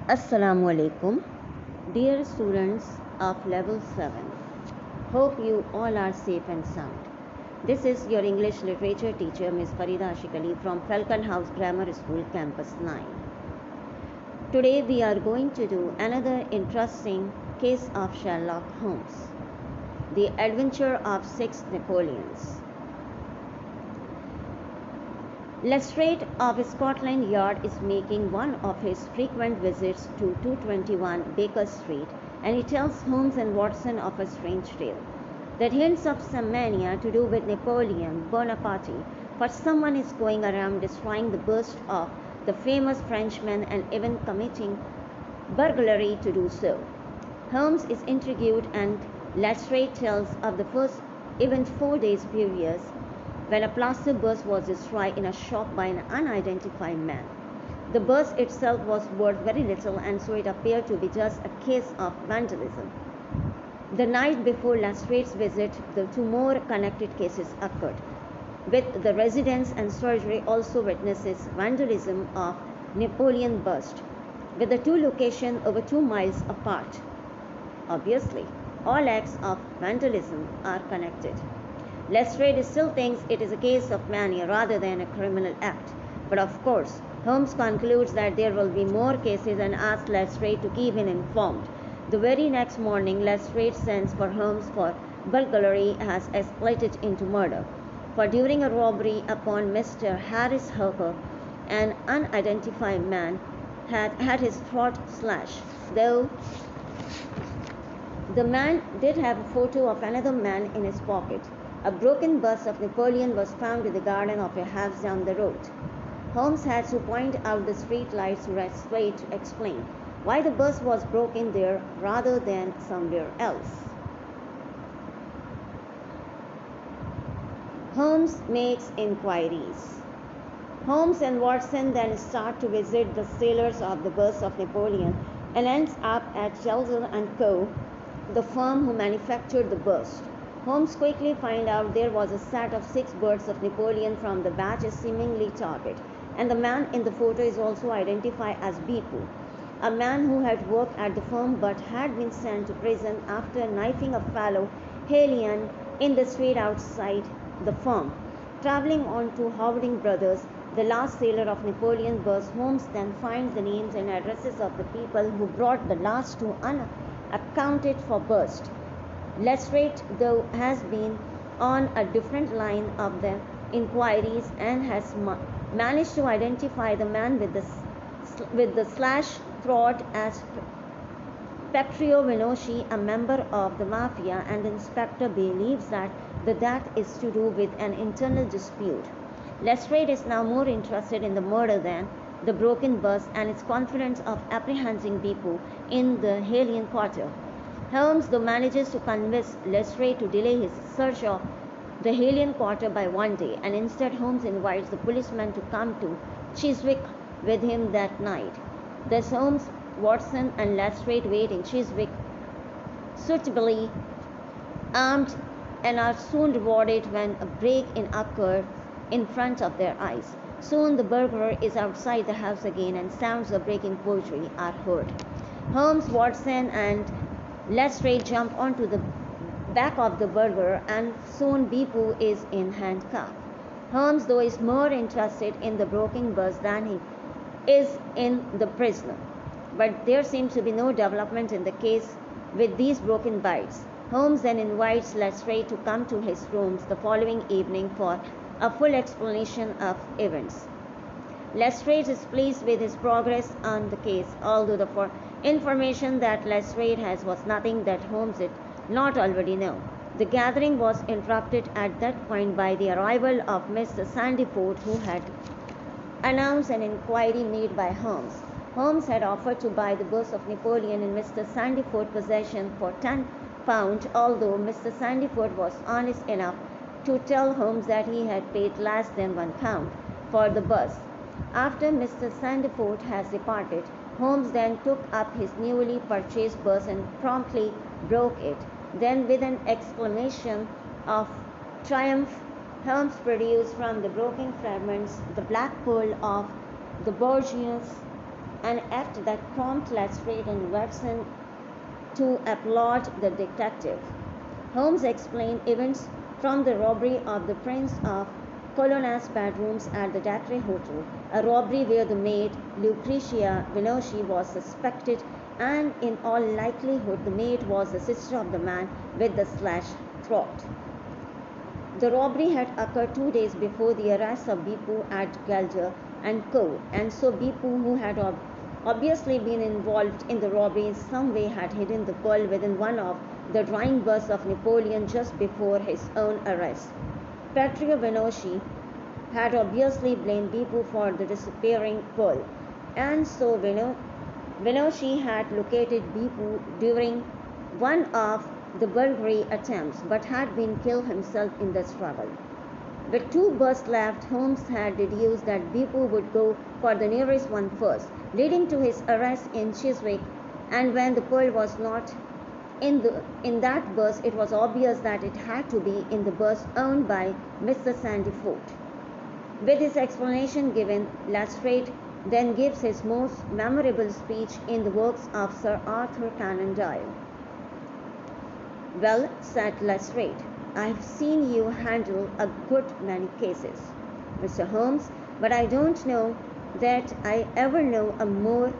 Assalamu alaikum, dear students of level 7. Hope you all are safe and sound. This is your English literature teacher, Ms. Fareeda Ashiq from Falcon House Grammar School, Campus 9. Today we are going to do another interesting case of Sherlock Holmes, the adventure of 6 Napoleons. Lestrade of Scotland Yard is making one of his frequent visits to 221 Baker Street, and he tells Holmes and Watson of a strange tale that hints of some mania to do with Napoleon Bonaparte, for someone is going around destroying the bust of the famous Frenchman and even committing burglary to do so. Holmes is intrigued, and Lestrade tells of the first event 4 days previous, when a plaster bust was destroyed in a shop by an unidentified man. The bust itself was worth very little, and so it appeared to be just a case of vandalism. The night before Lestrade's visit, the two more connected cases occurred, with the residence and surgery also witnesses vandalism of Napoleon bust, with the two locations over 2 miles apart. Obviously, all acts of vandalism are connected. Lestrade still thinks it is a case of mania rather than a criminal act. But of course, Holmes concludes that there will be more cases and asks Lestrade to keep him informed. The very next morning, Lestrade sends for Holmes for burglary has escalated into murder. For during a robbery upon Mr. Harris Hooker, an unidentified man had his throat slashed, though the man did have a photo of another man in his pocket. A broken bust of Napoleon was found in the garden of a house down the road. Holmes had to point out the street lights to Lestrade to explain why the bust was broken there rather than somewhere else. Holmes makes inquiries. Holmes and Watson then start to visit the sailors of the bust of Napoleon and ends up at Sheldon & Co., the firm who manufactured the bust. Holmes quickly finds out there was a set of 6 birds of Napoleon from the batch's seemingly target, and the man in the photo is also identified as Bipu, a man who had worked at the firm but had been sent to prison after knifing a fellow Hellion in the street outside the firm. Traveling on to Howarding Brothers, the last sailor of Napoleon bust, Holmes then finds the names and addresses of the people who brought the last 2 unaccounted for bust. Lestrade, though, has been on a different line of the inquiries and has managed to identify the man with the slashed throat as Petrio Vinoci, a member of the mafia, and the inspector believes that the death is to do with an internal dispute. Lestrade is now more interested in the murder than the broken bust, and is confident of apprehending Bipu in the Hellion quarter. Holmes, though, manages to convince Lestrade to delay his search of the Hellion quarter by 1 day, and instead Holmes invites the policeman to come to Chiswick with him that night. Thus Holmes, Watson, and Lestrade wait in Chiswick, suitably armed, and are soon rewarded when a break-in occurs in front of their eyes. Soon the burglar is outside the house again, and sounds of breaking poetry are heard. Holmes, Watson, and Lestrade jump onto the back of the burglar, and soon Bipu is in handcuffs. Holmes, though, is more interested in the broken bust than he is in the prisoner. But there seems to be no development in the case with these broken bites. Holmes then invites Lestrade to come to his rooms the following evening for a full explanation of events. Lestrade is pleased with his progress on the case, although the information that Lestrade has was nothing that Holmes did not already know. The gathering was interrupted at that point by the arrival of Mr. Sandiford, who had announced an inquiry made by Holmes. Holmes had offered to buy the bust of Napoleon in Mr. Sandiford's possession for £10, although Mr. Sandiford was honest enough to tell Holmes that he had paid less than £1 for the bust. After Mr. Sandiford has departed, Holmes then took up his newly purchased bust and promptly broke it. Then, with an exclamation of triumph, Holmes produced from the broken fragments the black pearl of the Borgias an act that prompted Lestrade and Watson to applaud the detective. Holmes explained events from the robbery of the Prince of Colonna's bedrooms at the Datray Hotel, a robbery where the maid, Lucretia Vinoci, was suspected, and in all likelihood the maid was the sister of the man with the slashed throat. The robbery had occurred 2 days before the arrest of Bipu at Galder and Co., and so Bipu, who had obviously been involved in the robbery in some way, had hidden the pearl within one of the drying busts of Napoleon just before his own arrest. Petria Vinoci had obviously blamed Bipu for the disappearing pearl, and so Vinoci had located Bipu during one of the burglary attempts, but had been killed himself in the struggle. With 2 busts left, Holmes had deduced that Bipu would go for the nearest one first, leading to his arrest in Chiswick, and when the pearl was not in that bus, it was obvious that it had to be in the bus owned by Mr. Sandiford. With his explanation given, Lestrade then gives his most memorable speech in the works of Sir Arthur Conan Doyle. "Well," said Lestrade, "I've seen you handle a good many cases, Mr. Holmes, but I don't know that I ever know a more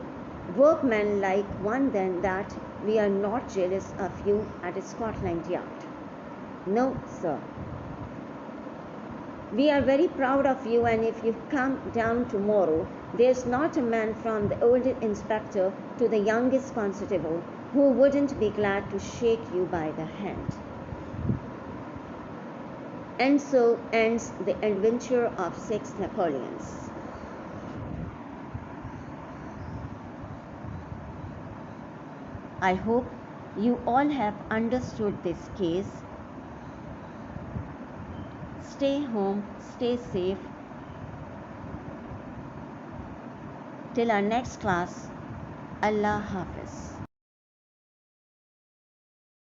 workmanlike one than that. We are not jealous of you at Scotland Yard." "No, sir. We are very proud of you, and if you come down tomorrow, there's not a man from the oldest inspector to the youngest constable who wouldn't be glad to shake you by the hand." And so ends the adventure of 6 Napoleons. I hope you all have understood this case. Stay home, stay safe. Till our next class, Allah Hafiz.